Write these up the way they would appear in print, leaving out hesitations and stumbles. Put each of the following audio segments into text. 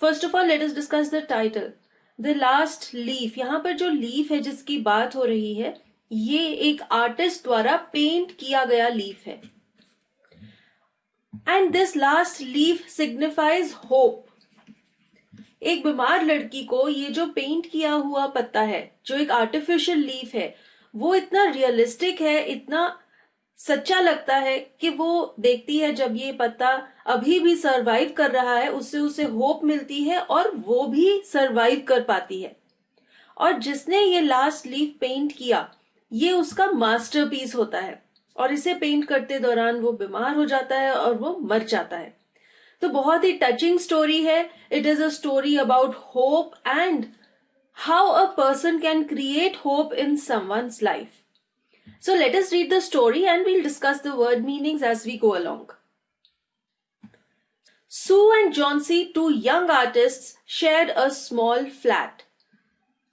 First of all let us discuss the title, the last leaf. यहाँ पर जो leaf है जिसकी बात हो रही है, ये एक आर्टिस्ट द्वारा पेंट किया गया लीफ है। And this last leaf signifies hope. एक बीमार लड़की को ये जो पेंट किया हुआ पत्ता है, जो एक आर्टिफिशियल लीफ है, वो इतना रियलिस्टिक है, इतना सच्चा लगता है कि वो देखती है जब ये पत्ता अभी भी सरवाइव कर रहा है, उससे उसे होप मिलती है और वो भी सरवाइव कर पाती है। और जिसने ये लास्ट लीफ पेंट किया, ये उसका मास्टरपीस होता है, और इसे पेंट करते दौरान वो बीमार हो जाता है और वो मर जाता है। तो बहुत ही टचिंग स्टोरी है। It is a story about hope and how a person can create hope in someone's life. So let us read the story and we'll discuss the word meanings as we go along. Sue and Johnsy, two young artists, shared a small flat.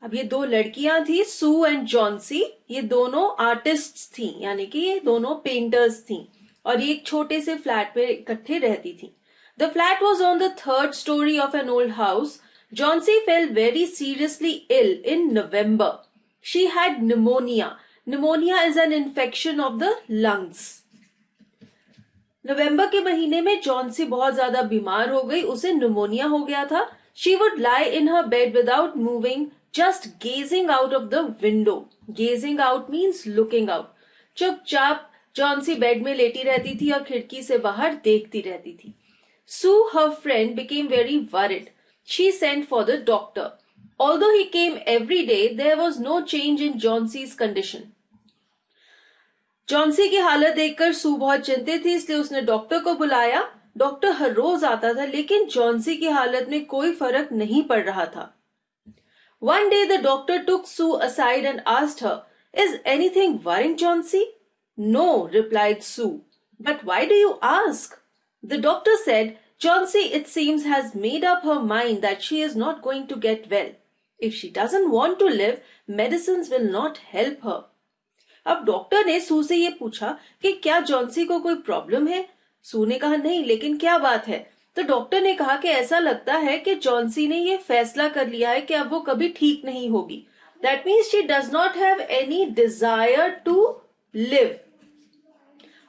अब ये दो लड़कियां थी, सू and Johnsy, ये दोनों artists थी, यानी कि ये दोनों पेंटर्स थी, और ये एक छोटे से फ्लैट में इकट्ठे रहती थी. The flat was on the third story of an old house. Johnsy fell very seriously ill in November. She had pneumonia. Pneumonia is an infection of the lungs. नवंबर के महीने में जॉन्सी बहुत ज्यादा बीमार हो गई, उसे न्यूमोनिया हो गया था. She would lie in her bed without moving, just gazing out of the window. Gazing out means looking out. चुपचाप जॉन्सी बेड में लेटी रहती थी और खिड़की से बाहर देखती रहती थी. Sue, her friend, became very worried. She sent for the doctor. Although he came every day, there was no change in Johnsie's condition. Johnsy की हालत देखकर सू बहुत चिंतित थी, इसलिए उसने डॉक्टर को बुलाया. डॉक्टर हर रोज आता था, लेकिन जॉन्सी की हालत में कोई फर्क नहीं पड़ रहा था. One day the doctor took Sue aside and asked her, "Is anything worrying Johnsy?" "No," replied Sue. "But why do you ask?" The doctor said, "Johnsy, it seems, has made up her mind that she is not going to get well. If she doesn't want to live, medicines will not help her." अब doctor ने सू से ये पूछा कि क्या Johnsy को कोई problem है. सू ने कहा नहीं, लेकिन क्या बात है. तो डॉक्टर ने कहा कि ऐसा लगता है कि जॉन्सी ने ये फैसला कर लिया है कि अब वो कभी ठीक नहीं होगी. That means she does not have any desire to live.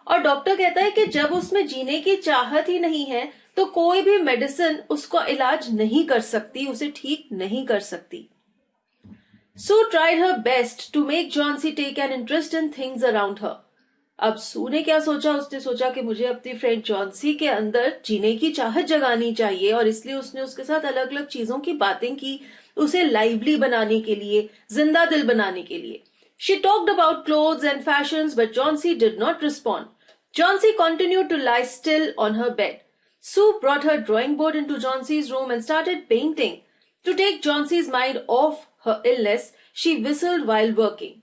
और डॉक्टर कहता है कि जब उसमें जीने की चाहत ही नहीं है, तो कोई भी मेडिसिन उसको इलाज नहीं कर सकती, उसे ठीक नहीं कर सकती. Sue tried her best to make Johnsy take an interest in things around her. अब सू ने क्या सोचा, उसने सोचा कि मुझे अपनी फ्रेंड जॉन्सी के अंदर जीने की चाहत जगानी चाहिए, और इसलिए उसने उसके साथ अलग अलग चीजों की बातें की, उसे लाइवली बनाने के लिए, जिंदा दिल बनाने के लिए. She talked about clothes and fashions, but Johnsy did not respond. Johnsy continued to lie still on her bed. Sue brought her drawing board into Johnsy's room and started painting. To take Johnsy's mind off her illness, she whistled while working.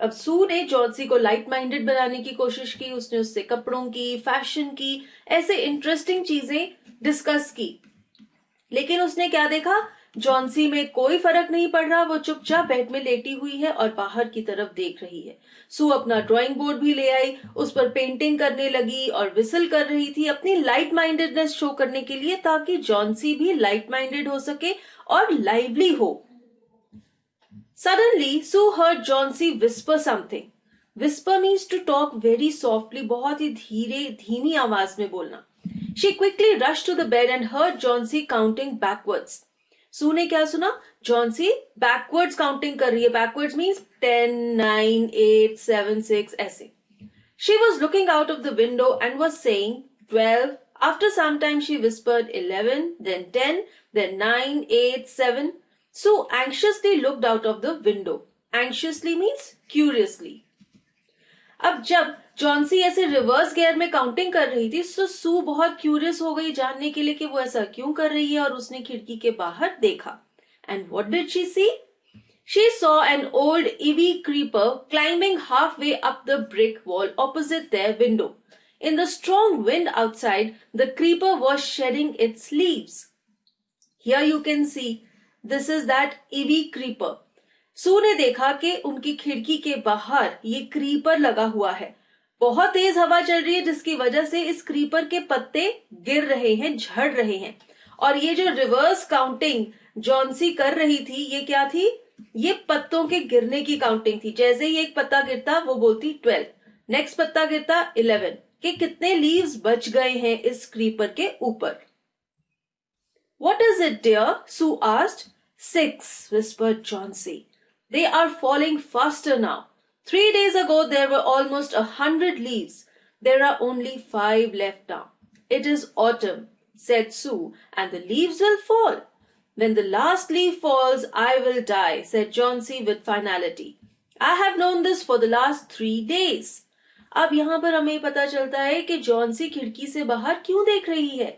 अब सू ने Johnsy को light minded बनाने की कोशिश की. उसने उससे कपड़ों की, फैशन की, ऐसे इंटरेस्टिंग चीजें डिस्कस की, लेकिन उसने क्या देखा, जॉन्सी में कोई फर्क नहीं पड़ रहा. वो चुपचाप बेड में लेटी हुई है और बाहर की तरफ देख रही है. सू अपना ड्राइंग बोर्ड भी ले आई, उस पर पेंटिंग करने लगी और विसल कर रही थी, अपनी लाइट माइंडेडनेस शो करने के लिए, ताकि जॉन्सी भी लाइट माइंडेड हो सके और लाइवली हो. Suddenly, Sue heard Johnsy whisper something. Whisper means to talk very softly, बहुत ही धीरे धीमी आवाज में बोलना. She quickly rushed to the bed and heard Johnsy counting backwards. Sue ने क्या सुना, Johnsy backwards counting कर रही है. Backwards means 10, 9, 8, 7, 6 ऐसे. She was looking out of the window and was saying 12. After some time she whispered 11, then 10, then 9, 8, 7. Sue anxiously looked out of the window. Anxiously means curiously. अब जब Johnsy ऐसे reverse gear में counting कर रही थी, तो सू बहुत curious हो गई जानने के लिए कि वो ऐसा क्यों कर रही है, और उसने खिड़की के बाहर देखा. And what did she see? She saw an old ivy creeper climbing halfway up the brick wall opposite their window. In the strong wind outside, the creeper was shedding its leaves. Here you can see, this is that ivy creeper. सू ने देखा कि उनकी खिड़की के बाहर ये creeper लगा हुआ है. बहुत तेज हवा चल रही है, जिसकी वजह से इस क्रीपर के पत्ते गिर रहे हैं, झड़ रहे हैं, और ये जो रिवर्स काउंटिंग जॉन्सी कर रही थी, ये क्या थी? ये पत्तों के गिरने की काउंटिंग थी। जैसे ही एक पत्ता गिरता वो बोलती 12, नेक्स्ट पत्ता गिरता 11, कि कितने लीव्स बच गए हैं इस क्रीपर के ऊपर। What is it, dear? Sue asked. 6, whispered Chauncey. They are falling faster now. 3 days ago there were almost 100 leaves. There are only 5 left now. It is autumn, said Sue, and the leaves will fall. When the last leaf falls, I will die, said Chauncey with finality. I have known this for the last 3 days. अब यहाँ पर हमें पता चलता है कि Johnsy खिड़की से बाहर क्यों देख रही है।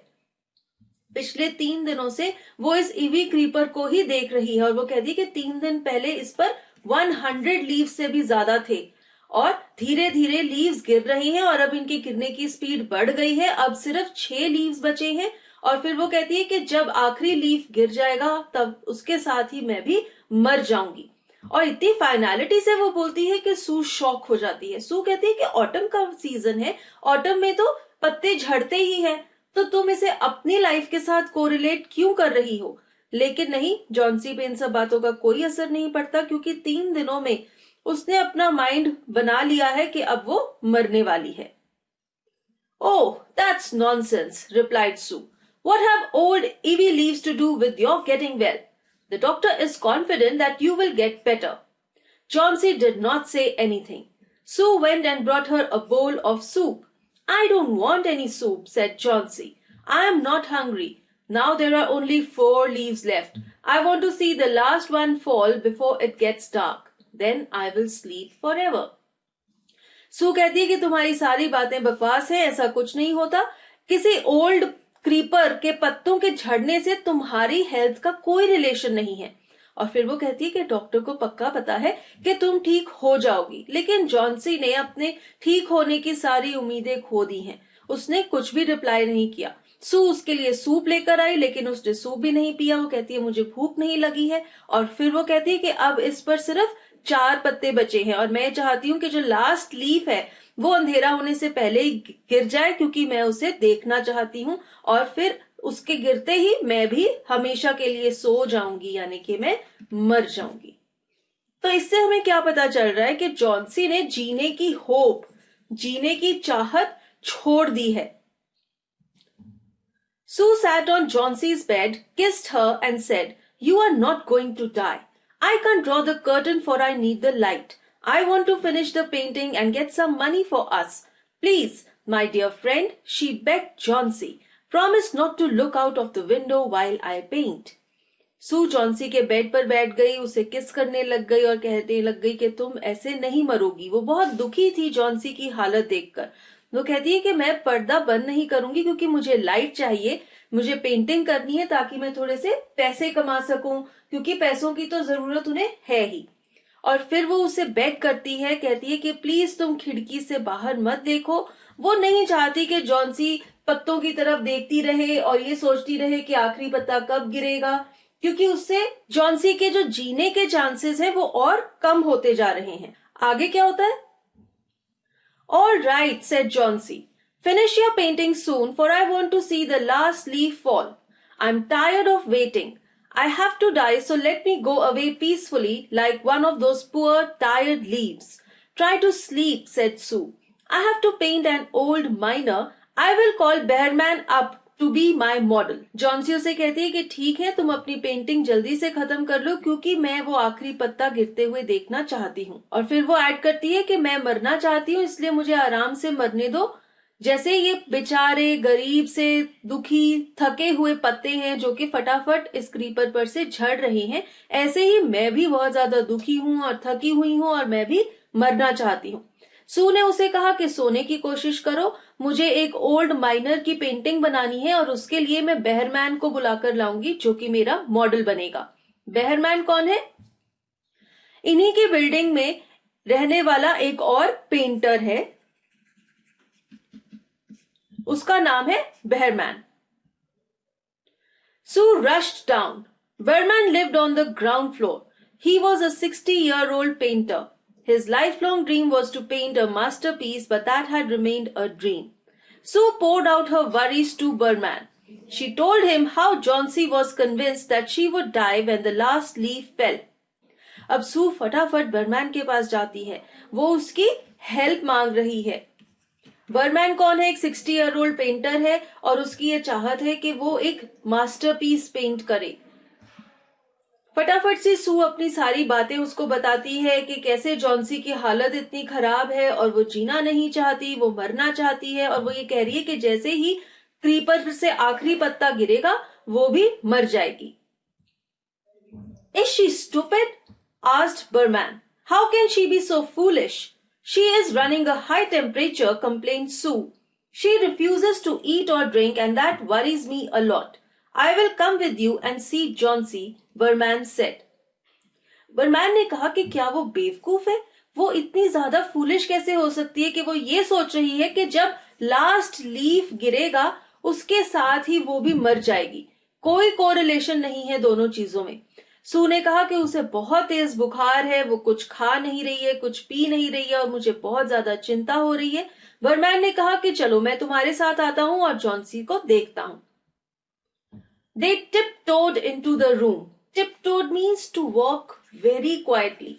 पिछले 3 दिनों से वो इस ईवी क्रीपर को ही देख रही है और वो कहती है कि 3 दिन पहले इस पर 100 लीव्स से भी ज्यादा थे और धीरे धीरे लीव्स गिर रही हैं और अब इनकी गिरने की स्पीड बढ़ गई है। अब सिर्फ 6 लीव्स बचे हैं और फिर वो कहती है कि जब आखिरी लीफ गिर जाएगा तब उसके साथ ही मैं भी मर जाऊंगी। और इतनी फाइनलिटी से वो बोलती है कि सू शॉक हो जाती है। सू कहती है कि ऑटम का सीजन है, ऑटम में तो पत्ते झड़ते ही हैं, तो तुम इसे अपनी लाइफ के साथ कोरिलेट क्यों कर रही हो? लेकिन नहीं, जॉन्सी पे इन सब बातों का कोई असर नहीं पड़ता क्योंकि 3 दिनों में उसने अपना माइंड बना लिया है कि अब वो मरने वाली है। Oh, that's nonsense, replied Sue. What have old ivy leaves to do with your getting well? The doctor is confident that you will get better. Chauncey did not say anything. Sue went and brought her a bowl of soup. I don't want any soup, said Chauncey. I am not hungry. Now there are only 4 leaves left. I want to see the last one fall before it gets dark. Then I will sleep forever. सू कहती है कि तुम्हारी सारी बातें बकवास हैं, ऐसा कुछ नहीं होता। किसी ओल्ड क्रीपर के पत्तों के झड़ने से तुम्हारी हेल्थ का कोई रिलेशन नहीं है। और फिर वो कहती है कि डॉक्टर को पक्का पता है कि तुम ठीक हो जाओगी। लेकिन जॉन्सी ने अपने ठीक होने की सारी उम्मीदें खो दी हैं। उसने कुछ भी रिप्लाई नहीं किया। सू उसके लिए सूप लेकर आई लेकिन उसने सूप भी नहीं पिया। वो कहती है मुझे भूख नहीं लगी है। और फिर वो कहती है कि अब इस पर सिर्फ 4 पत्ते बचे हैं और मैं चाहती हूँ कि जो लास्ट लीफ है वो अंधेरा होने से पहले ही गिर जाए क्योंकि मैं उसे देखना चाहती हूँ और फिर उसके गिरते ही मैं भी हमेशा के लिए सो जाऊंगी, यानी कि मैं मर जाऊंगी। तो इससे हमें क्या पता चल रहा है कि जॉन्सी ने जीने की होप, जीने की चाहत छोड़ दी है। Sue sat on Chauncey's bed, kissed her and said, "You are not going to die. I can't draw the curtain for I need the light. I want to finish the painting and get some money for us. Please, my dear friend," she begged Chauncey, "promise not to look out of the window while I paint." Sue Johnsy के bed पर बैठ गई, उसे किस करने लग गई और कहने लग गई कि तुम ऐसे नहीं मरोगी। वो बहुत दुखी थी जॉन्सी की हालत देखकर। वो कहती है कि मैं पर्दा बंद नहीं करूंगी क्योंकि मुझे लाइट चाहिए, मुझे पेंटिंग करनी है ताकि मैं थोड़े से पैसे कमा सकूं, क्योंकि पैसों की तो जरूरत उन्हें है ही। और फिर वो उसे बेग करती है, कहती है कि प्लीज तुम खिड़की से बाहर मत देखो। वो नहीं चाहती कि जॉन्सी पत्तों की तरफ देखती रहे और ये सोचती रहे कि आखिरी पत्ता कब गिरेगा, क्योंकि उससे जॉन्सी के जो जीने के चांसेस हैं वो और कम होते जा रहे हैं। आगे क्या होता है? All right, said Chauncey. Finish your painting soon, for I want to see the last leaf fall. I'm tired of waiting. I have to die, so let me go away peacefully like one of those poor, tired leaves. Try to sleep, said Sue. I have to paint an old miner. I will call Bearman up to be my model. Johnsy उसे कहती है कि ठीक है, तुम अपनी painting जल्दी से खत्म कर लो क्योंकि मैं वो आखिरी पत्ता गिरते हुए देखना चाहती हूँ। और फिर वो ऐड करती है कि मैं मरना चाहती हूँ, इसलिए मुझे आराम से मरने दो। जैसे ये बेचारे गरीब से दुखी थके हुए पत्ते हैं जो कि फटाफट इस क्रीपर पर से झड़ रहे हैं, ऐसे ही मैं भी बहुत ज्यादा दुखी हूँ और थकी हुई हूँ और मैं भी मरना चाहती हूँ। सू ने उसे कहा कि सोने की कोशिश करो, मुझे एक ओल्ड माइनर की पेंटिंग बनानी है और उसके लिए मैं बेहरमैन को बुलाकर लाऊंगी जो कि मेरा मॉडल बनेगा। बेहरमैन कौन है? इन्हीं की बिल्डिंग में रहने वाला एक और पेंटर है, उसका नाम है Behrman. Sue rushed down. Behrman lived on the ground floor. He was a 60-year-old painter. His lifelong dream was to paint a masterpiece, but that had remained a dream. Sue poured out her worries to Bearman. She told him how Johnsy was convinced that she would die when the last leaf fell. अब सू फटाफट बर्मैन के पास जाती है, वो उसकी help मांग रही है। बर्मैन कौन है? एक 60-year-old पेंटर है और उसकी ये चाहत है कि वो एक मास्टरपीस पेंट करे। फटाफट से सू अपनी सारी बातें उसको बताती है कि कैसे जॉन्सी की हालत इतनी खराब है और वो जीना नहीं चाहती, वो मरना चाहती है, और वो ये कह रही है कि जैसे ही क्रीपर से आखिरी पत्ता गिरेगा वो भी मर जाएगी। Is she stupid? asked Berman. How can she be so foolish? She is running a high temperature, complained Sue. She refuses to eat or drink and that worries me a lot. I will come with you and see Johnsy, Berman said. बर्मैन ने कहा कि क्या वो बेवकूफ है? वो इतनी ज्यादा फूलिश कैसे हो सकती है कि वो ये सोच रही है कि जब लास्ट लीफ गिरेगा उसके साथ ही वो भी मर जाएगी। कोई कोरिलेशन नहीं है दोनों चीजों में। सू ने कहा कि उसे बहुत तेज बुखार है, वो कुछ खा नहीं रही है, कुछ पी नहीं रही है और मुझे बहुत ज्यादा चिंता हो रही है। बर्मैन ने कहा कि चलो मैं तुम्हारे साथ आता हूं और जॉन्सी को देखता हूं। They tiptoed into the room. Tiptoed means to walk very quietly.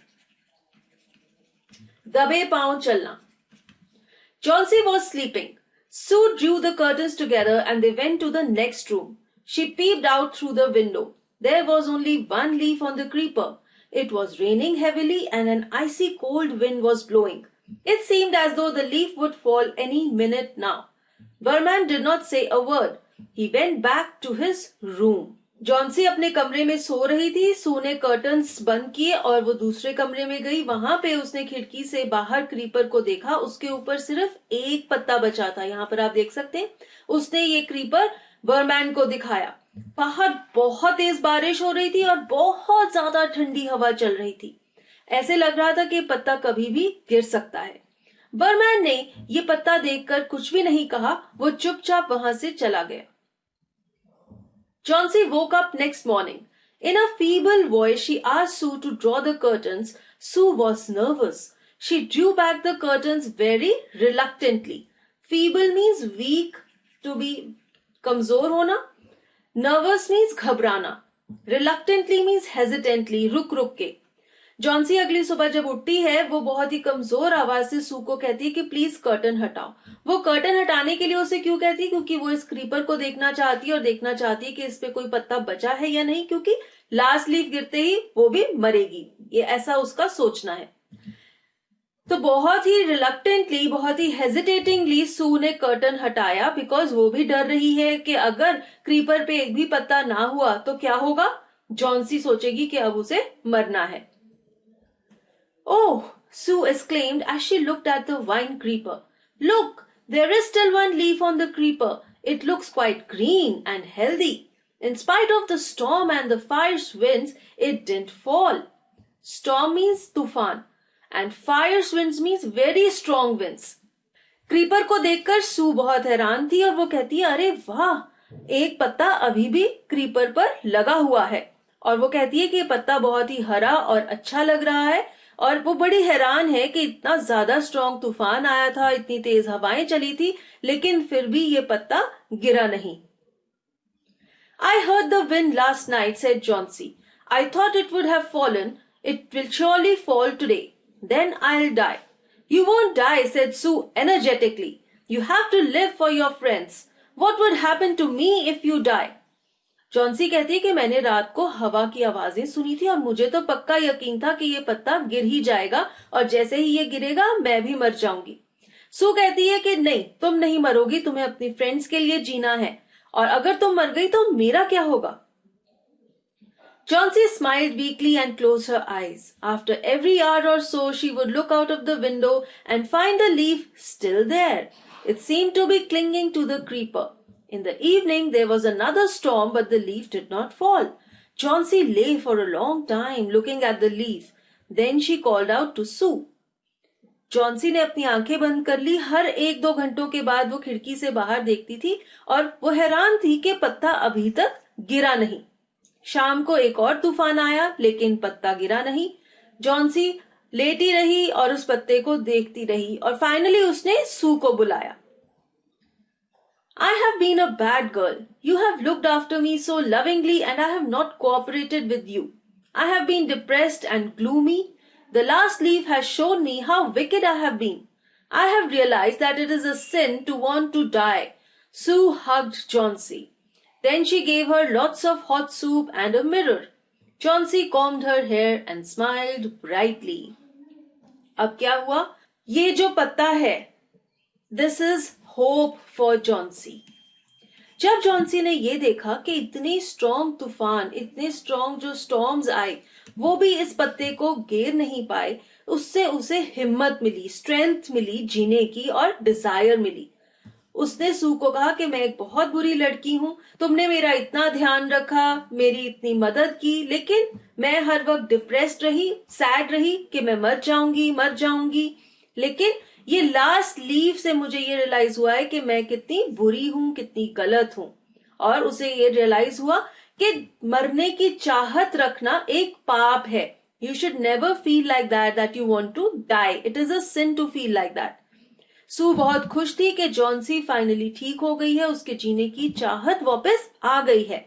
दबे पांव चलना। Johnsy was sleeping. Sue drew the curtains together and they went to the next room. She peeped out through the window. There was only one leaf on the creeper. It was raining heavily and an icy cold wind was blowing. It seemed as though the leaf would fall any minute now. Berman did not say a word. He went back to his room. Johnsy अपने कमरे में सो रही थी। सू ने curtains बंद किए और वो दूसरे कमरे में गई। वहां पे उसने खिड़की से बाहर क्रीपर को देखा। उसके ऊपर सिर्फ एक पत्ता बचा था। यहाँ पर आप देख सकते हैं। उसने ये क्रीपर बर्मैन को दिखाया। बाहर बहुत तेज बारिश हो रही थी और बहुत ज्यादा ठंडी हवा चल रही थी। ऐसे लग रहा था कि पत्ता कभी भी गिर सकता है। बर्मैन ने ये पत्ता देखकर कुछ भी नहीं कहा। वो चुपचाप वहां से चला गया। Johnsy woke up next morning. In a feeble voice, she asked Sue to draw the curtains. Sue was nervous. She drew back the curtains very reluctantly. Feeble means weak, to be कमजोर होना. Nervous means घबराना. Reluctantly means hesitantly, रुक रुक के. Johnsy अगली सुबह जब उठती है वो बहुत ही कमजोर आवाज से सू को कहती है कि प्लीज कर्टन हटाओ। वो कर्टन हटाने के लिए उसे क्यों कहती है? क्योंकि वो इस क्रीपर को देखना चाहती है और देखना चाहती है कि इस पे कोई पत्ता बचा है या नहीं, क्योंकि लास्ट लीफ गिरते ही वो भी मरेगी। ये ऐसा उसका सोचना है। तो बहुत ही रिलक्टेंटली, बहुत ही हेजिटेटिंगली सू ने कर्टन हटाया, बिकॉज वो भी डर रही है कि अगर क्रीपर पे एक भी पत्ता ना हुआ तो क्या होगा। जॉन्सी सोचेगी कि अब उसे मरना है। Oh, Sue exclaimed as she looked at the vine creeper. Look, there is still one leaf on the creeper. It looks quite green and healthy. In spite of the storm and the fierce winds, it didn't fall. Storm means तूफान and fierce winds means very strong winds. Creeper को देखकर सू बहुत हैरान थी और वो कहती है, अरे वाह, एक पत्ता अभी भी क्रीपर पर लगा हुआ है। और वो कहती है कि ये पत्ता बहुत ही हरा और अच्छा लग रहा है। और वो बड़ी हैरान है कि इतना ज्यादा स्ट्रॉन्ग तूफान आया था, इतनी तेज हवाएं चली थी, लेकिन फिर भी ये पत्ता गिरा नहीं। I heard the wind last night, said Johnsy. I thought it would have fallen. It will surely fall today. Then I'll die. You won't die, said Sue energetically. You have to live for your friends. What would happen to me if you die? Johnsy कहती है कि मैंने रात को हवा की आवाजें सुनी थी और मुझे तो पक्का यकीन था कि ये पत्ता गिर ही जाएगा और जैसे ही ये गिरेगा मैं भी मर जाऊंगी। सू कहती है कि नहीं, तुम नहीं मरोगी, तुम्हें अपनी फ्रेंड्स के लिए जीना है, और अगर तुम मर गई तो मेरा क्या होगा। Johnsy smiled weakly and closed her eyes. After every hour or so, she would look out of the window and find the leaf still there. It seemed to be clinging to the creeper. In the evening, there was another storm, but the leaf did not fall. Johnsy lay for a long time looking at the leaf. Then she called out to Sue. Johnsy ने अपनी आंखें बंद कर ली। हर 1-2 घंटों के बाद वो खिड़की से बाहर देखती थी और वो हैरान थी कि पत्ता अभी तक गिरा नहीं। शाम को एक और तूफान आया, लेकिन पत्ता गिरा नहीं। जॉन्सी लेटी रही और उस पत्ते को देखती रही और फाइनली उसने सू को बुलाया। I have been a bad girl. You have looked after me so lovingly and I have not cooperated with you. I have been depressed and gloomy. The last leaf has shown me how wicked I have been. I have realized that it is a sin to want to die. Sue hugged Johnsy. Then she gave her lots of hot soup and a mirror. Johnsy combed her hair and smiled brightly. अब क्या हुआ? ये जो पत्ता है, this is hope for Johnsy. जब Johnsy ने ये देखा कि इतनी स्ट्रॉन्ग तूफान, इतने स्ट्रॉन्ग जो स्टॉर्म्स आए, वो भी इस पत्ते को गिर नहीं पाए, उससे उसे हिम्मत मिली, स्ट्रेंथ मिली जीने की और डिजायर मिली. उसने सू को कहा कि मैं एक बहुत बुरी लड़की हूं, तुमने मेरा इतना ध्यान रखा, मेरी इतनी मदद की, लेकिन मैं हर वक्त डिप्रेस्ड रही, सैड रही कि मैं मर जाऊंगी. लेकिन ये लास्ट लीव से मुझे ये रियलाइज हुआ है कि मैं कितनी बुरी हूं, कितनी गलत हूं. और उसे ये रियलाइज हुआ कि मरने की चाहत रखना एक पाप है. You should never feel like that you want to die. It is a sin to feel like that. सू बहुत खुश थी कि जॉन्सी फाइनली ठीक हो गई है, उसके जीने की चाहत वापस आ गई है.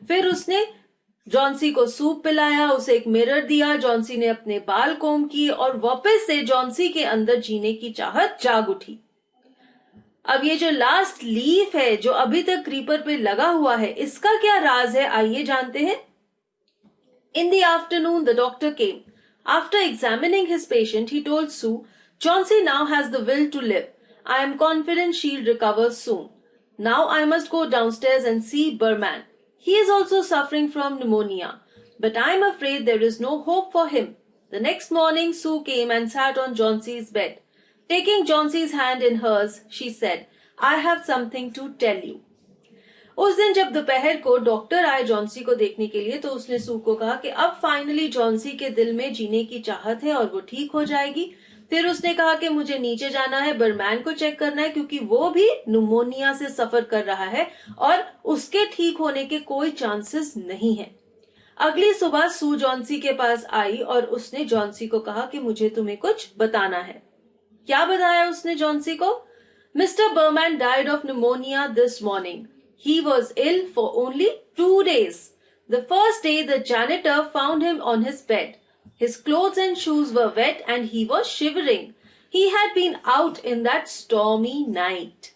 फिर उसने जॉन्सी को सूप पिलाया, उसे एक मिरर दिया, जॉन्सी ने अपने बाल कोम किए और वापस से जॉन्सी के अंदर जीने की चाहत जाग उठी. अब ये जो लास्ट लीफ है जो अभी तक क्रीपर पे लगा हुआ है, इसका क्या राज है, आइए जानते हैं. In the afternoon the doctor came. After examining his patient he told Sue, Chauncey now has the will to live. I am confident she'll recover soon. Now I must go downstairs and see Berman. He is also suffering from pneumonia, but I am afraid there is no hope for him. The next morning, Sue came and sat on Chauncey's bed. Taking Chauncey's hand in hers, she said, I have something to tell you. उस दिन जब दोपहर को doctor आए Johnsy को देखने के लिए, तो उसने सू को कहा कि अब फाइनली जॉन्सी के दिल में जीने की चाहत है और वो ठीक हो जाएगी. फिर उसने कहा कि मुझे नीचे जाना है, बर्मैन को चेक करना है क्योंकि वो भी न्यूमोनिया से सफर कर रहा है और उसके ठीक होने के कोई चांसेस नहीं है. अगली सुबह सू जॉन्सी के पास आई और उसने जॉन्सी को कहा कि मुझे तुम्हें कुछ बताना है. क्या बताया उसने जॉन्सी को? Mister Behrman died of pneumonia this morning. He was ill for only 2 days. The first day the janitor found him on his bed. His clothes and shoes were wet and he was shivering. He had been out in that stormy night.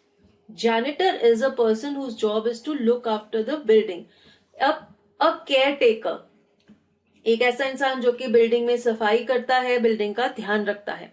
Janitor is a person whose job is to look after the building. A caretaker. एक ऐसा इंसान जो कि building में सफाई करता है, building का ध्यान रखता है.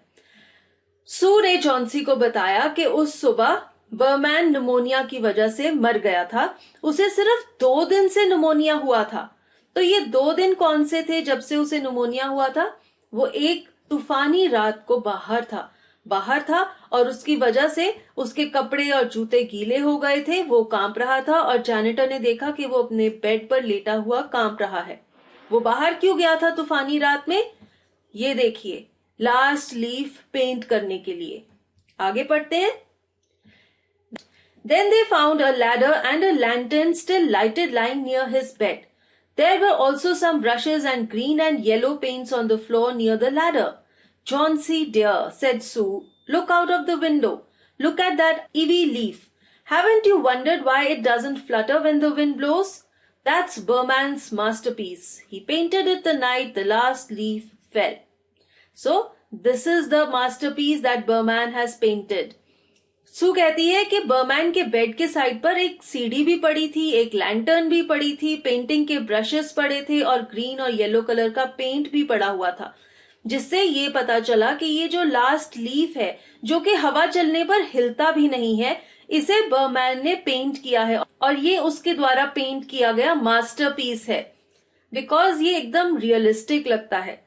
सू ने जॉन्सी को बताया कि उस सुबह बर्मैन निमोनिया की वजह से मर गया था. उसे सिर्फ 2 दिन से निमोनिया हुआ था. तो ये 2 दिन कौन से थे जब से उसे निमोनिया हुआ था? वो एक तूफानी रात को बाहर था और उसकी वजह से उसके कपड़े और जूते गीले हो गए थे. वो कांप रहा था और जैनिटर ने देखा कि वो अपने बेड पर लेटा हुआ कांप रहा है. वो बाहर क्यों गया था तूफानी रात में? ये देखिए, लास्ट लीफ पेंट करने के लिए. आगे पढ़ते हैं. Then they found a ladder and a lantern still lighted lying near his bed. There were also some brushes and green and yellow paints on the floor near the ladder. Chauncey dear, said Sue, look out of the window. Look at that ivy leaf. Haven't you wondered why it doesn't flutter when the wind blows? That's Berman's masterpiece. He painted it the night the last leaf fell. So, this is the masterpiece that Berman has painted. सू कहती है कि बर्मैन के bed के side पर एक सीढ़ी भी पड़ी थी, एक लैंटर्न भी पड़ी थी, पेंटिंग के ब्रशेस पड़े थे और ग्रीन और येलो कलर का पेंट भी पड़ा हुआ था, जिससे ये पता चला कि ये जो लास्ट लीफ है जो कि हवा चलने पर हिलता भी नहीं है, इसे बर्मैन ने पेंट किया है और ये उसके द्वारा पेंट किया गया मास्टरपीस है, बिकॉज ये एकदम रियलिस्टिक लगता है.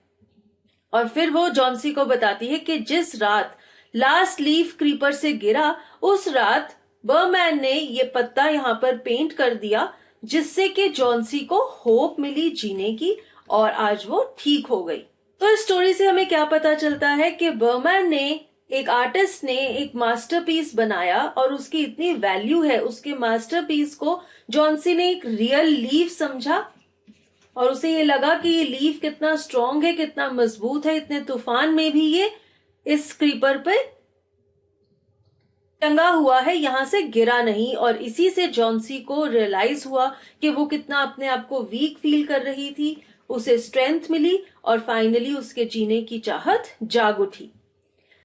और फिर वो जॉन्सी को बताती है कि जिस रात लास्ट लीफ क्रीपर से गिरा, उस रात बर्मैन ने ये पत्ता यहाँ पर पेंट कर दिया, जिससे कि जॉन्सी को होप मिली जीने की और आज वो ठीक हो गई. तो इस स्टोरी से हमें क्या पता चलता है कि बर्मैन ने, एक आर्टिस्ट ने एक मास्टरपीस बनाया और उसकी इतनी वैल्यू है, उसके मास्टरपीस को जॉन्सी ने एक रियल लीफ समझा और उसे ये लगा कि ये लीफ कितना स्ट्रांग है, कितना मजबूत है, इतने तूफान में भी ये इस क्रीपर पे टंगा हुआ है, यहां से गिरा नहीं। और इसी से जॉन्सी को रियलाइज हुआ कि वो कितना अपने आप को वीक फील कर रही थी। उसे स्ट्रेंथ मिली और फाइनली उसके जीने की चाहत जाग उठी।